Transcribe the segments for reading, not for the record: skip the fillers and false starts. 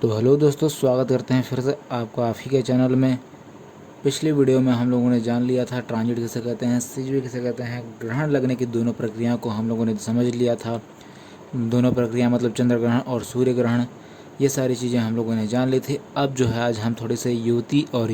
तो हेलो दोस्तों, स्वागत करते हैं फिर से आपको आप ही के चैनल में। पिछली वीडियो में हम लोगों ने जान लिया था ट्रांजिट किसे कहते हैं, सीजवी किसे कहते हैं, ग्रहण लगने की दोनों प्रक्रियाओं को हम लोगों ने समझ लिया था। दोनों प्रक्रिया मतलब चंद्र ग्रहण और सूर्य ग्रहण, ये सारी चीज़ें हम लोगों ने जान ली थी। अब जो है आज हम थोड़े से युति और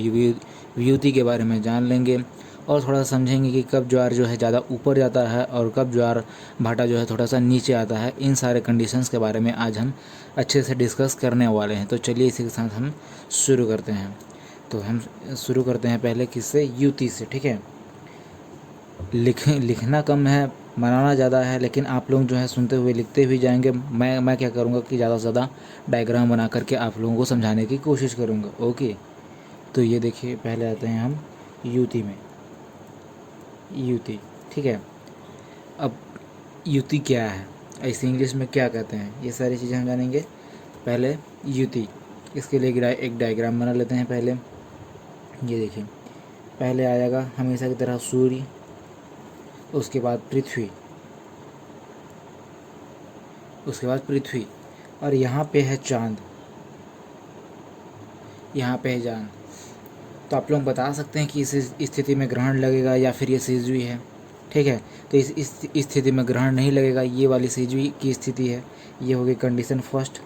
वियुति के बारे में जान लेंगे और थोड़ा सा समझेंगे कि कब ज्वार जो है ज़्यादा ऊपर जाता है और कब ज्वार भाटा जो है थोड़ा सा नीचे आता है। इन सारे कंडीशंस के बारे में आज हम अच्छे से डिस्कस करने वाले हैं। तो चलिए इसी के साथ हम शुरू करते हैं। तो हम शुरू करते हैं पहले किससे, युति से। ठीक है, लिखना कम है, बनाना ज़्यादा है, लेकिन आप लोग जो है सुनते हुए लिखते भी जाएंगे। मैं क्या करूँगा कि ज़्यादा से ज़्यादा डायग्राम बना करके आप लोगों को समझाने की कोशिश करूँगा। ओके, तो ये देखिए पहले आते हैं हम युति में। युति, ठीक है। अब युति क्या है, ऐसे इंग्लिश में क्या कहते हैं, ये सारी चीज़ें हम जानेंगे। पहले युति, इसके लिए एक डायग्राम बना लेते हैं पहले। ये देखिए, पहले आ जाएगा हमेशा की तरह सूर्य, उसके बाद पृथ्वी, उसके बाद पृथ्वी, और यहाँ पे है चांद, यहाँ पे है चांद। तो आप लोग बता सकते हैं कि इस स्थिति में ग्रहण लगेगा या फिर ये सीजवी है। ठीक है, तो इस स्थिति में ग्रहण नहीं लगेगा, ये वाली सीजवी की स्थिति है। ये हो गई कंडीशन फर्स्ट,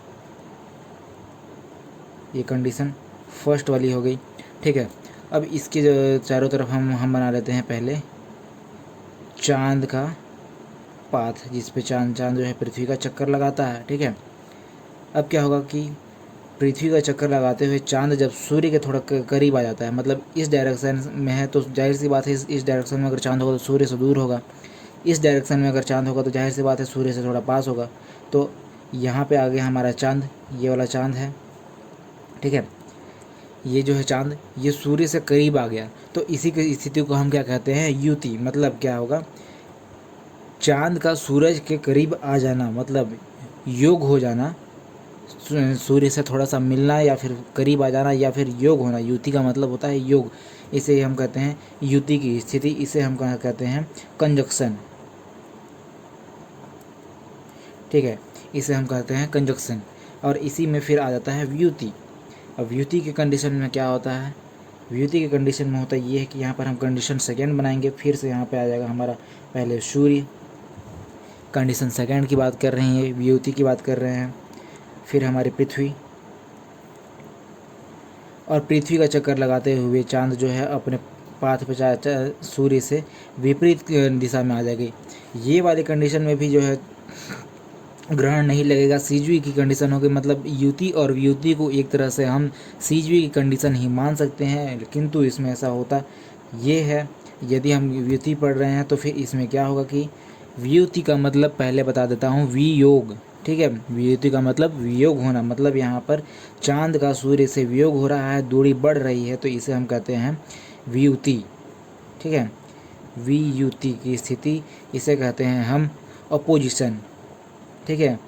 ये कंडीशन फर्स्ट वाली हो गई। ठीक है, अब इसके चारों तरफ हम बना लेते हैं पहले चांद का पाथ, जिस पे चांद जो है पृथ्वी का चक्कर लगाता है। ठीक है, अब क्या होगा कि पृथ्वी का चक्कर लगाते हुए चांद जब सूर्य के थोड़ा करीब आ जाता है, मतलब इस डायरेक्शन में है, तो जाहिर सी बात है इस डायरेक्शन में अगर चांद होगा तो सूर्य से दूर होगा। इस डायरेक्शन में अगर चांद होगा तो जाहिर सी बात है सूर्य से थोड़ा पास होगा। तो यहाँ पे आ गया हमारा चांद, ये वाला चांद है। ठीक है, ये जो है चांद, ये सूर्य से करीब आ गया, तो इसी की स्थिति को हम क्या कहते हैं, युति। मतलब क्या होगा, चांद का सूरज के करीब आ जाना, मतलब योग हो जाना, सूर्य से थोड़ा सा मिलना या फिर करीब आ जाना या फिर योग होना। युति का मतलब होता है योग, इसे हम कहते हैं युति की स्थिति। इसे हम कहते हैं कंजक्शन। ठीक है, इसे हम कहते हैं कंजक्शन, और इसी में फिर आ जाता है व्युति। अब व्युति के कंडीशन में क्या होता है, व्युति के कंडीशन में होता है ये है कि यहाँ पर हम कंडीशन सेकेंड बनाएंगे। फिर से यहाँ पे आ जाएगा हमारा पहले सूर्य, कंडीशन सेकेंड की बात कर रहे हैं, व्युति की बात कर रहे हैं। फिर हमारी पृथ्वी, और पृथ्वी का चक्कर लगाते हुए चांद जो है अपने पाथ पे सूर्य से विपरीत दिशा में आ जाएगी। ये वाली कंडीशन में भी जो है ग्रहण नहीं लगेगा, सीजवी की कंडीशन होगी। मतलब युति और व्युति को एक तरह से हम सीजवी की कंडीशन ही मान सकते हैं, किंतु इसमें ऐसा होता ये है, यदि हम व्युति पढ़ रहे हैं तो फिर इसमें क्या होगा कि व्युति का मतलब पहले बता देता हूँ, वियोग। ठीक है, व्युति का मतलब वियोग होना, मतलब यहाँ पर चांद का सूर्य से वियोग हो रहा है, दूरी बढ़ रही है, तो इसे हम कहते हैं व्युति। ठीक है, वियुति की स्थिति, इसे कहते हैं हम अपोजिशन। ठीक है,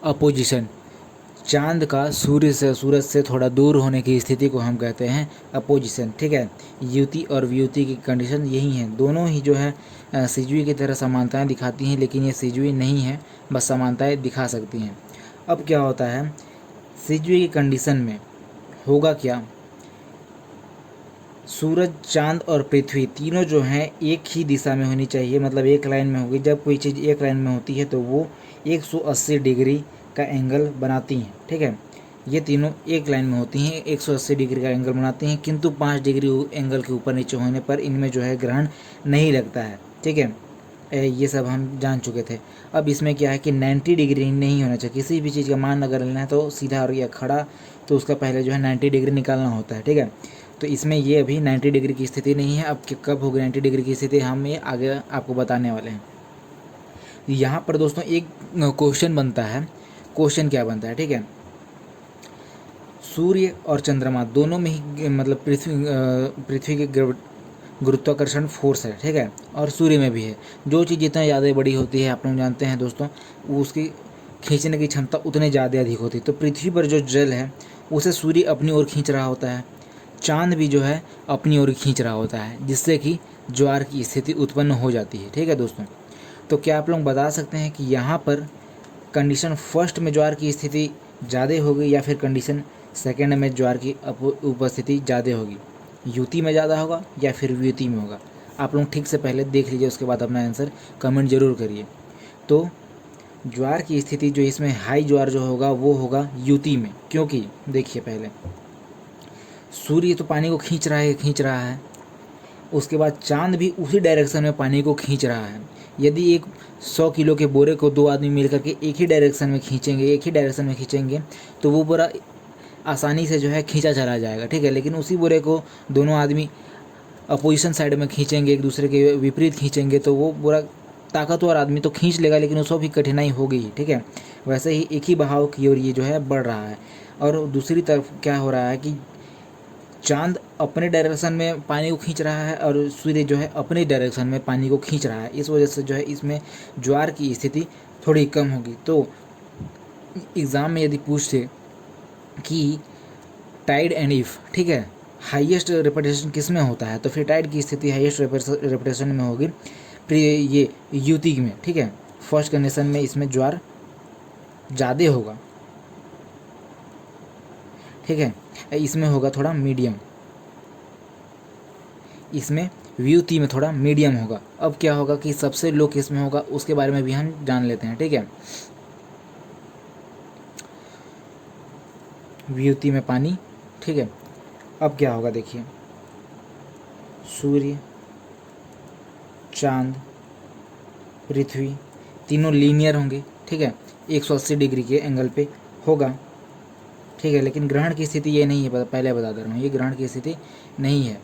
अपोजिशन, चांद का सूरज से थोड़ा दूर होने की स्थिति को हम कहते हैं अपोजिशन। ठीक है, युति और व्युति की कंडीशन यही है। दोनों ही जो है सीजवी की तरह समानताएं दिखाती हैं, लेकिन ये सीजवी नहीं है, बस समानताएं दिखा सकती हैं। अब क्या होता है, सीजवी की कंडीशन में होगा क्या, सूरज, चांद और पृथ्वी तीनों जो हैं एक ही दिशा में होनी चाहिए, मतलब एक लाइन में होगी। जब कोई चीज़ एक लाइन में होती है तो वो 180 डिग्री का एंगल बनाती हैं। ठीक है, ये तीनों एक लाइन में होती हैं, 180 डिग्री का एंगल बनाती हैं, किंतु 5 डिग्री एंगल के ऊपर नीचे होने पर इनमें जो है ग्रहण नहीं लगता है। ठीक है, ये सब हम जान चुके थे। अब इसमें क्या है कि 90 डिग्री नहीं होना चाहिए। किसी भी चीज़ का मान अगर लेना है तो सीधा और या खड़ा, तो उसका पहले जो है 90 डिग्री निकालना होता है। ठीक है, तो इसमें ये अभी 90 डिग्री की स्थिति नहीं है। अब कब होगी 90 डिग्री की स्थिति, हम ये आगे आपको बताने वाले हैं। यहाँ पर दोस्तों एक क्वेश्चन बनता है। क्वेश्चन क्या बनता है, ठीक है, सूर्य और चंद्रमा दोनों में ही मतलब पृथ्वी के गुरुत्वाकर्षण फोर्स है। ठीक है, और सूर्य में भी है। जो चीज़ जितना ज़्यादा बड़ी होती है, आप लोग जानते हैं दोस्तों, उसकी खींचने की क्षमता उतने ज़्यादा अधिक होती है। तो पृथ्वी पर जो जल है उसे सूर्य अपनी ओर खींच रहा होता है, चांद भी जो है अपनी ओर खींच रहा होता है, जिससे कि ज्वार की स्थिति उत्पन्न हो जाती है। ठीक है दोस्तों, तो क्या आप लोग बता सकते हैं कि यहाँ पर कंडीशन फर्स्ट में ज्वार की स्थिति ज़्यादा होगी या फिर कंडीशन सेकंड में ज्वार की उपस्थिति ज़्यादा होगी, युति में ज़्यादा होगा या फिर व्युति में होगा। आप लोग ठीक से पहले देख लीजिए, उसके बाद अपना आंसर कमेंट जरूर करिए। तो ज्वार की स्थिति जो इसमें हाई ज्वार जो होगा वो होगा युति में, क्योंकि देखिए पहले सूर्य तो पानी को खींच रहा है, उसके बाद चांद भी उसी डायरेक्शन में पानी को खींच रहा है। यदि एक 100 किलो के बोरे को दो आदमी मिलकर के एक ही डायरेक्शन में खींचेंगे तो वो बोरा आसानी से जो है खींचा चला जाएगा, ठीक है। लेकिन उसी बोरे को दोनों आदमी अपोजिशन साइड में खींचेंगे, एक दूसरे के विपरीत खींचेंगे, तो वो बोरा ताकतवर आदमी तो खींच लेगा लेकिन उसको भी कठिनाई होगी, ठीक है। वैसे ही एक ही बहाव की ओर ये जो है बढ़ रहा है। और दूसरी तरफ क्या हो रहा है कि चांद अपने डायरेक्शन में पानी को खींच रहा है और सूर्य जो है अपने डायरेक्शन में पानी को खींच रहा है। इस वजह से जो है इसमें ज्वार की स्थिति थोड़ी कम होगी। तो एग्ज़ाम में यदि पूछे कि टाइड एंड इफ, ठीक है, हाईएस्ट रिपीटेशन किस में होता है, तो फिर टाइड की स्थिति हाईएस्ट रिपीटेशन में होगी ये युति में, ठीक है। फर्स्ट कंडीशन में इसमें ज्वार ज़्यादा होगा, ठीक है। इसमें होगा थोड़ा मीडियम, इसमें व्युति में थोड़ा मीडियम होगा। अब क्या होगा कि सबसे लो किस में होगा उसके बारे में भी हम जान लेते हैं, ठीक है। व्युति में पानी, ठीक है। अब क्या होगा देखिए, सूर्य, चांद, पृथ्वी तीनों लीनियर होंगे, ठीक है, 180 डिग्री के एंगल पे होगा, ठीक है। लेकिन ग्रहण की स्थिति ये नहीं है, पहले बता दे रहा हूँ, ये ग्रहण की स्थिति नहीं है।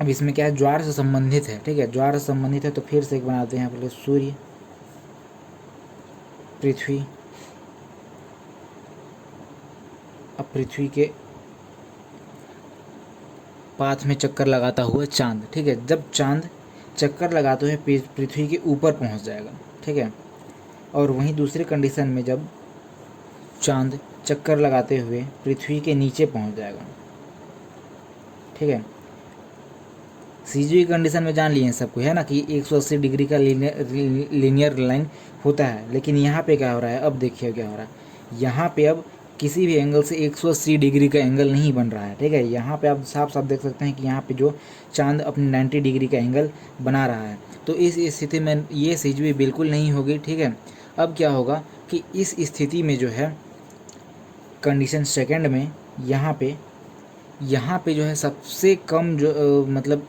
अब इसमें क्या है, ज्वार से संबंधित है, ठीक है, ज्वार से संबंधित है। तो फिर से एक बनाते हैं पहले, सूर्य, पृथ्वी, अब पृथ्वी के पाथ में चक्कर लगाता हुआ चांद, ठीक है। जब चांद चक्कर लगाते हुए पृथ्वी के ऊपर पहुंच जाएगा, ठीक है। और वहीं दूसरी कंडीशन में जब चांद चक्कर लगाते हुए पृथ्वी के नीचे पहुंच जाएगा, ठीक है। सीजी कंडीशन में जान लिए सबको, है ना, कि 180 डिग्री का लीनियर लाइन होता है। लेकिन यहाँ पे क्या हो रहा है, अब देखिए क्या हो रहा है, यहाँ पे अब किसी भी एंगल से 180 डिग्री का एंगल नहीं बन रहा है, ठीक है। यहाँ पे आप साफ साफ देख सकते हैं कि यहाँ पे जो चांद अपने 90 डिग्री का एंगल बना रहा है। तो इस स्थिति में ये सीजी बिल्कुल नहीं होगी, ठीक है। अब क्या होगा कि इस स्थिति में जो है कंडीशन सेकंड में यहाँ पे जो है सबसे कम जो मतलब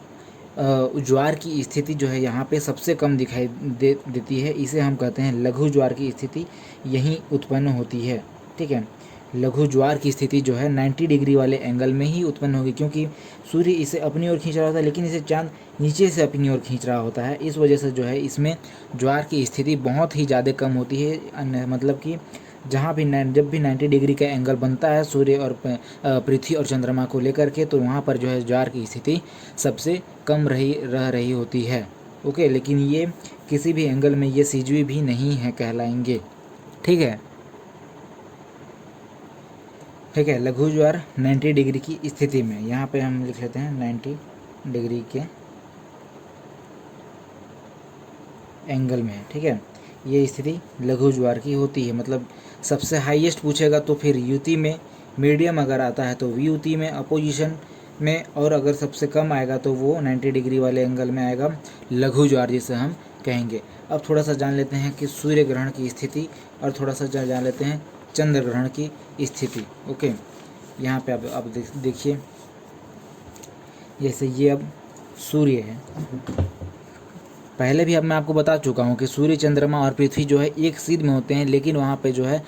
ज्वार की स्थिति जो है यहाँ पे सबसे कम दिखाई देती है। इसे हम कहते हैं लघु ज्वार की स्थिति यहीं उत्पन्न होती है, ठीक है। लघु ज्वार की स्थिति जो है 90 डिग्री वाले एंगल में ही उत्पन्न होगी, क्योंकि सूर्य इसे अपनी ओर खींच रहा होता है लेकिन इसे चांद नीचे से अपनी ओर खींच रहा होता है। इस वजह से जो है इसमें ज्वार की स्थिति बहुत ही ज़्यादा कम होती है। मतलब कि जब भी 90 डिग्री का एंगल बनता है सूर्य और पृथ्वी और चंद्रमा को लेकर के, तो वहाँ पर जो है ज्वार की स्थिति सबसे कम रह रही होती है, ओके। लेकिन ये किसी भी एंगल में ये सीजवी भी नहीं है कहलाएंगे, ठीक है, ठीक है। लघु ज्वार 90 डिग्री की स्थिति में, यहाँ पे हम लिख लेते हैं 90 डिग्री के एंगल में, ठीक है। ये स्थिति लघु ज्वार की होती है। मतलब सबसे हाईएस्ट पूछेगा तो फिर युति में, मीडियम अगर आता है तो व्युति में, अपोजिशन में, और अगर सबसे कम आएगा तो वो 90 डिग्री वाले एंगल में आएगा, लघु ज्वार जिसे हम कहेंगे। अब थोड़ा सा जान लेते हैं कि सूर्य ग्रहण की स्थिति और थोड़ा सा जान लेते हैं चंद्र ग्रहण की स्थिति, ओके। यहाँ पे अब देखिए, जैसे ये अब सूर्य है, पहले भी अब मैं आपको बता चुका हूँ कि सूर्य, चंद्रमा और पृथ्वी जो है एक सीध में होते हैं, लेकिन वहाँ पे जो है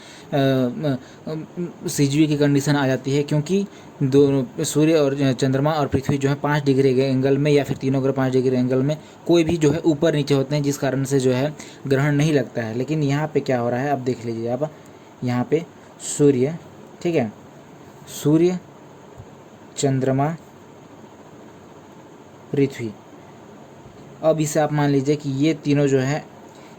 सीजवी की कंडीशन आ जाती है, क्योंकि दोनों सूर्य और चंद्रमा और पृथ्वी जो है 5 डिग्री के एंगल में या फिर तीनों अगर 5 डिग्री एंगल में कोई भी जो है ऊपर नीचे होते हैं, जिस कारण से जो है ग्रहण नहीं लगता है। लेकिन यहाँ पे क्या हो रहा है, अब देख लीजिए आप, यहाँ पे सूर्य, ठीक है, सूर्य, चंद्रमा, पृथ्वी, अब इसे आप मान लीजिए कि ये तीनों जो है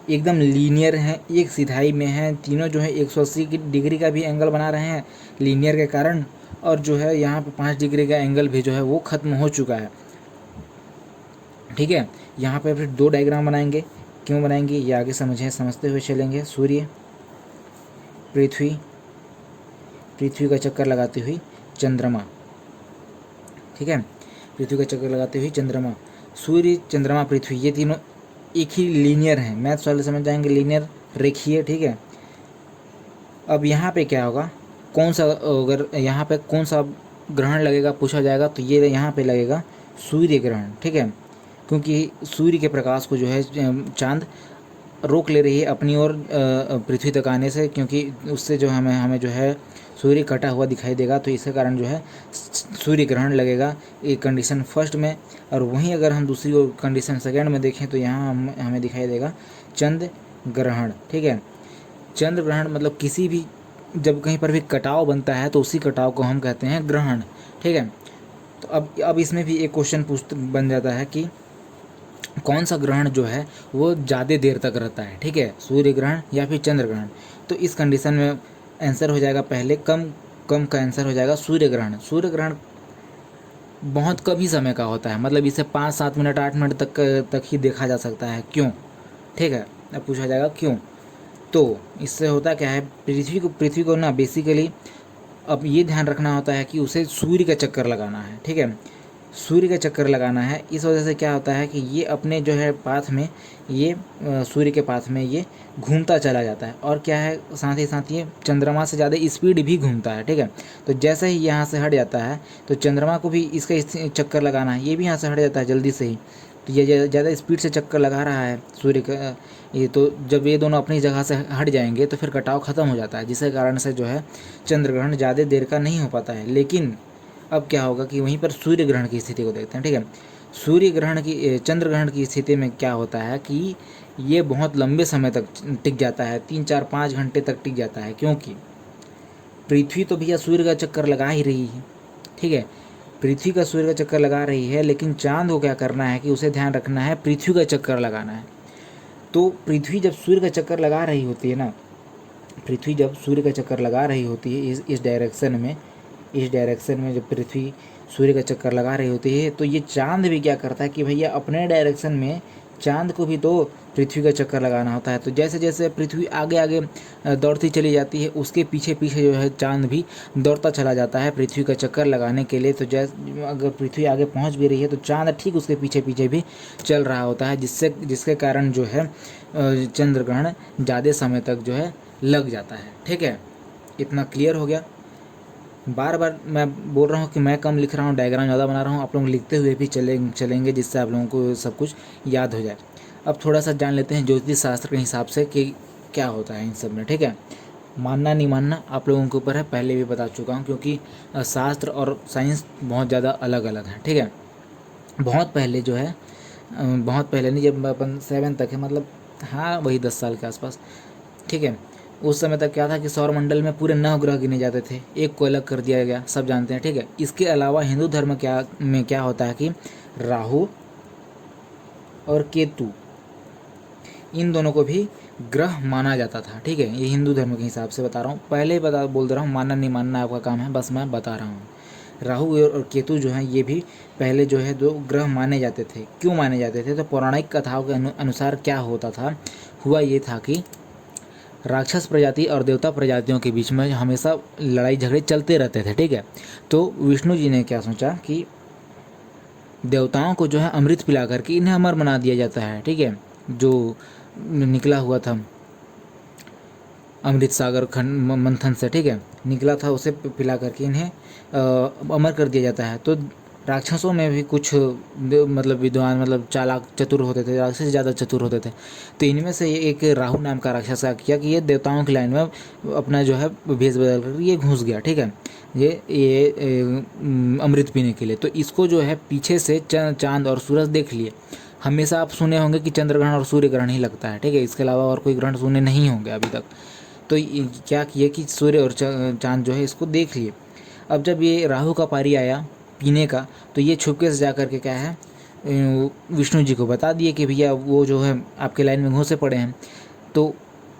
एकदम लीनियर हैं, एक सिधाई में हैं, तीनों जो है 180 डिग्री का भी एंगल बना रहे हैं लीनियर के कारण, और जो है यहाँ पे 5 डिग्री का एंगल भी जो है वो ख़त्म हो चुका है, ठीक है। यहाँ पे फिर 2 डायग्राम बनाएंगे, क्यों बनाएंगे ये आगे समझते हुए चलेंगे। सूर्य, पृथ्वी, पृथ्वी का चक्कर लगाती हुई चंद्रमा, ठीक है, पृथ्वी का चक्कर लगाती हुई चंद्रमा, सूर्य, चंद्रमा, पृथ्वी, ये तीनों एक ही लीनियर हैं। मैथ्स वाले समझ जाएंगे, लीनियर, रेखीय, ठीक है। अब यहाँ पे क्या होगा, कौन सा, अगर यहाँ पे कौन सा ग्रहण लगेगा पूछा जाएगा तो ये यहाँ पे लगेगा सूर्य ग्रहण, ठीक है, क्योंकि सूर्य के प्रकाश को जो है चांद रोक ले रही है अपनी ओर पृथ्वी तक आने से, क्योंकि उससे जो हमें हमें जो है सूर्य कटा हुआ दिखाई देगा, तो इसके कारण जो है सूर्य ग्रहण लगेगा, ये कंडीशन फर्स्ट में। और वहीं अगर हम दूसरी ओर कंडीशन सेकंड में देखें तो यहाँ हमें दिखाई देगा चंद्र ग्रहण, ठीक है। चंद्र ग्रहण मतलब किसी भी, जब कहीं पर भी कटाव बनता है तो उसी कटाव को हम कहते हैं ग्रहण, ठीक है। तो अब इसमें भी एक क्वेश्चन बन जाता है कि कौन सा ग्रहण जो है वो ज़्यादा देर तक रहता है, ठीक है, सूर्य ग्रहण या फिर चंद्र ग्रहण। तो इस कंडीशन में आंसर हो जाएगा पहले कम का आंसर हो जाएगा सूर्य ग्रहण। सूर्य ग्रहण बहुत कम ही समय का होता है, मतलब इसे 5-7 मिनट 8 मिनट तक ही देखा जा सकता है। क्यों, ठीक है, अब पूछा जाएगा क्यों। तो इससे होता क्या है, पृथ्वी को ना बेसिकली अब ये ध्यान रखना होता है कि उसे सूर्य का चक्कर लगाना है, ठीक है, सूर्य का चक्कर लगाना है। इस वजह से क्या होता है कि ये अपने जो है पाथ में, ये सूर्य के पाथ में ये घूमता चला जाता है, और क्या है साथ ही साथ ये चंद्रमा से ज़्यादा स्पीड भी घूमता है, ठीक है। तो जैसे ही यहाँ से हट जाता है तो चंद्रमा को भी इसका चक्कर लगाना है, ये भी यहाँ से हट जाता है जल्दी से ही, तो ये ज़्यादा स्पीड से चक्कर लगा रहा है सूर्य का ये। तो जब ये दोनों अपनी जगह से हट जाएंगे तो फिर कटाव ख़त्म हो जाता है, जिसके कारण से जो है चंद्र ग्रहण ज़्यादा देर का नहीं हो पाता है। लेकिन अब क्या होगा कि वहीं पर सूर्य ग्रहण की स्थिति को देखते हैं, ठीक है। सूर्य ग्रहण की, चंद्र ग्रहण की स्थिति में क्या होता है कि ये बहुत लंबे समय तक टिक जाता है, 3-4-5 घंटे तक टिक जाता है, क्योंकि पृथ्वी तो भैया सूर्य का चक्कर लगा ही रही है, ठीक है, पृथ्वी का सूर्य का चक्कर लगा रही है, लेकिन चांद को क्या करना है कि उसे ध्यान रखना है पृथ्वी का चक्कर लगाना है। तो पृथ्वी जब सूर्य का चक्कर लगा रही होती है ना, पृथ्वी जब सूर्य का चक्कर लगा रही होती है इस डायरेक्शन में जब पृथ्वी सूर्य का चक्कर लगा रही होती है, तो ये चांद भी क्या करता है कि भैया अपने डायरेक्शन में चांद को भी तो पृथ्वी का चक्कर लगाना होता है। तो जैसे जैसे पृथ्वी आगे आगे दौड़ती चली जाती है, उसके पीछे पीछे जो है चांद भी दौड़ता चला जाता है पृथ्वी का चक्कर लगाने के लिए। तो जैसे अगर पृथ्वी आगे पहुंच भी रही है तो चांद ठीक उसके पीछे पीछे भी चल रहा होता है, जिसके कारण जो है चंद्र ग्रहण ज़्यादा समय तक जो है लग जाता है, ठीक है। इतना क्लियर हो गया। बार बार मैं बोल रहा हूँ कि मैं कम लिख रहा हूँ, डायग्राम ज़्यादा बना रहा हूँ, आप लोग लिखते हुए भी चलेंगे, जिससे आप लोगों को सब कुछ याद हो जाए। अब थोड़ा सा जान लेते हैं ज्योतिष शास्त्र के हिसाब से कि क्या होता है इन सब में, ठीक है। मानना नहीं मानना आप लोगों के ऊपर है, पहले भी बता चुका हूँ, क्योंकि शास्त्र और साइंस बहुत ज़्यादा अलग अलग है, ठीक है। बहुत पहले जो है, बहुत पहले नहीं, जब अपन 7 तक है, मतलब हाँ वही 10 साल के आसपास, ठीक है, उस समय तक क्या था कि सौरमंडल में पूरे 9 ग्रह गिने जाते थे, एक को अलग कर दिया गया, सब जानते हैं, ठीक है। इसके अलावा हिंदू धर्म में क्या होता है कि राहु और केतु, इन दोनों को भी ग्रह माना जाता था, ठीक है। ये हिंदू धर्म के हिसाब से बता रहा हूँ, पहले ही बोल दे रहा हूँ, मानना नहीं मानना आपका काम है, बस मैं बता रहा हूँ। राहु और केतु जो हैं ये भी पहले जो है 2 ग्रह माने जाते थे। क्यों माने जाते थे? तो पौराणिक कथाओं के अनुसार क्या होता था, हुआ ये था कि राक्षस प्रजाति और देवता प्रजातियों के बीच में हमेशा लड़ाई झगड़े चलते रहते थे, ठीक है। तो विष्णु जी ने क्या सोचा कि देवताओं को जो है अमृत पिला करके इन्हें अमर बना दिया जाता है, ठीक है। जो निकला हुआ था अमृत सागर खंड मंथन से, ठीक है, निकला था, उसे पिला करके इन्हें अमर कर दिया जाता है। तो राक्षसों में भी कुछ मतलब विद्वान, मतलब चालाक चतुर होते थे, राक्षस से ज़्यादा चतुर होते थे। तो इनमें से एक राहु नाम का राक्षस क्या किया कि ये देवताओं की लाइन में अपना जो है भेष बदल कर ये घुस गया, ठीक है, ये अमृत पीने के लिए। तो इसको जो है पीछे से चांद और सूरज देख लिए। हमेशा आप सुने होंगे कि चंद्र ग्रहण और सूर्य ग्रहण ही लगता है, ठीक है, इसके अलावा और कोई ग्रहण सुने नहीं होंगे अभी तक। तो क्या किया कि सूर्य और चांद जो है इसको देख लिए। अब जब ये राहु का पारी आया पीने का, तो ये छुपके से जा करके क्या है विष्णु जी को बता दिए कि भैया वो जो है आपके लाइन में घुसे पड़े हैं। तो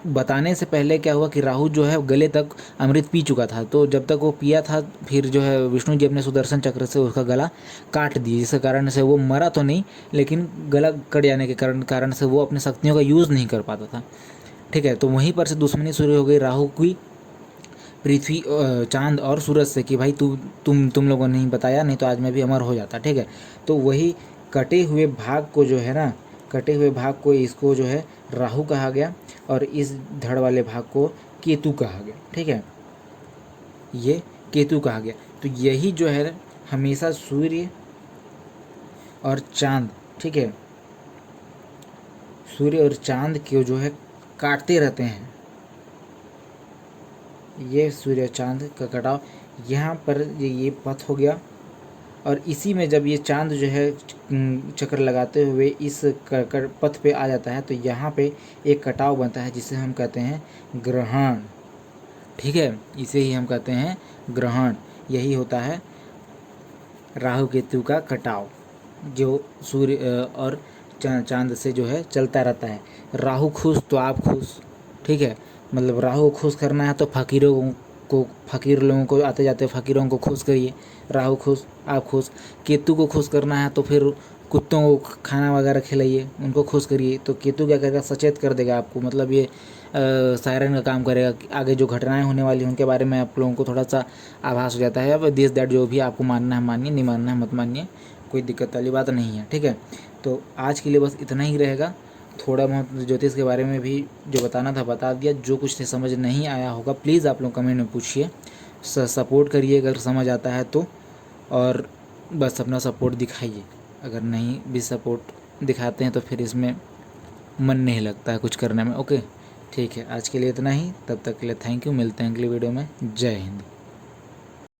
बताने से पहले क्या हुआ कि राहु जो है गले तक अमृत पी चुका था। तो जब तक वो पिया था, फिर जो है विष्णु जी अपने सुदर्शन चक्र से उसका गला काट दिए, जिसके कारण से वो मरा तो नहीं, लेकिन गला कट जाने के कारण से वो अपनी शक्तियों का यूज़ नहीं कर पाता था, ठीक है। तो वहीं पर से दुश्मनी शुरू हो गई राहु की पृथ्वी चांद और सूरज से कि भाई तुम लोगों ने नहीं बताया, नहीं तो आज मैं भी अमर हो जाता। ठीक है, तो वही कटे हुए भाग को जो है ना, कटे हुए भाग को इसको जो है राहु कहा गया, और इस धड़ वाले भाग को केतु कहा गया। ठीक है, ये केतु कहा गया। तो यही जो है हमेशा सूर्य और चांद, ठीक है, सूर्य और चांद को जो है काटते रहते हैं। ये सूर्य चांद का कटाव यहाँ पर ये पथ हो गया, और इसी में जब ये चांद जो है चक्कर लगाते हुए इस पथ पे आ जाता है तो यहाँ पे एक कटाव बनता है जिसे हम कहते हैं ग्रहण। ठीक है, इसे ही हम कहते हैं ग्रहण। यही होता है राहु केतु का कटाव, जो सूर्य और चांद से जो है चलता रहता है। राहु खुश तो आप खुश। ठीक है, मतलब राहु को खुश करना है तो फकीर लोगों को, आते जाते फकीरों को खुश करिए, राहु खुश आप खुश। केतु को खुश करना है तो फिर कुत्तों को खाना वगैरह खिलाइए, उनको खुश करिए। तो केतु क्या करेगा, सचेत कर देगा आपको, मतलब ये सायरन का काम करेगा कि आगे जो घटनाएं होने वाली हैं उनके बारे में आप लोगों को थोड़ा सा आभास हो जाता है। अब दिस दैट जो भी आपको मानना है मानिए, नहीं मानना है मत मानिए, कोई दिक्कत वाली बात नहीं है। ठीक है, तो आज के लिए बस इतना ही रहेगा। थोड़ा बहुत ज्योतिष के बारे में भी जो बताना था बता दिया। जो कुछ से समझ नहीं आया होगा प्लीज़ आप लोग कमेंट में पूछिए, सपोर्ट करिए अगर समझ आता है तो, और बस अपना सपोर्ट दिखाइए। अगर नहीं भी सपोर्ट दिखाते हैं तो फिर इसमें मन नहीं लगता है कुछ करने में। ओके, ठीक है, आज के लिए इतना ही। तब तक के लिए थैंक यू, मिलते हैं अगली वीडियो में। जय हिंद।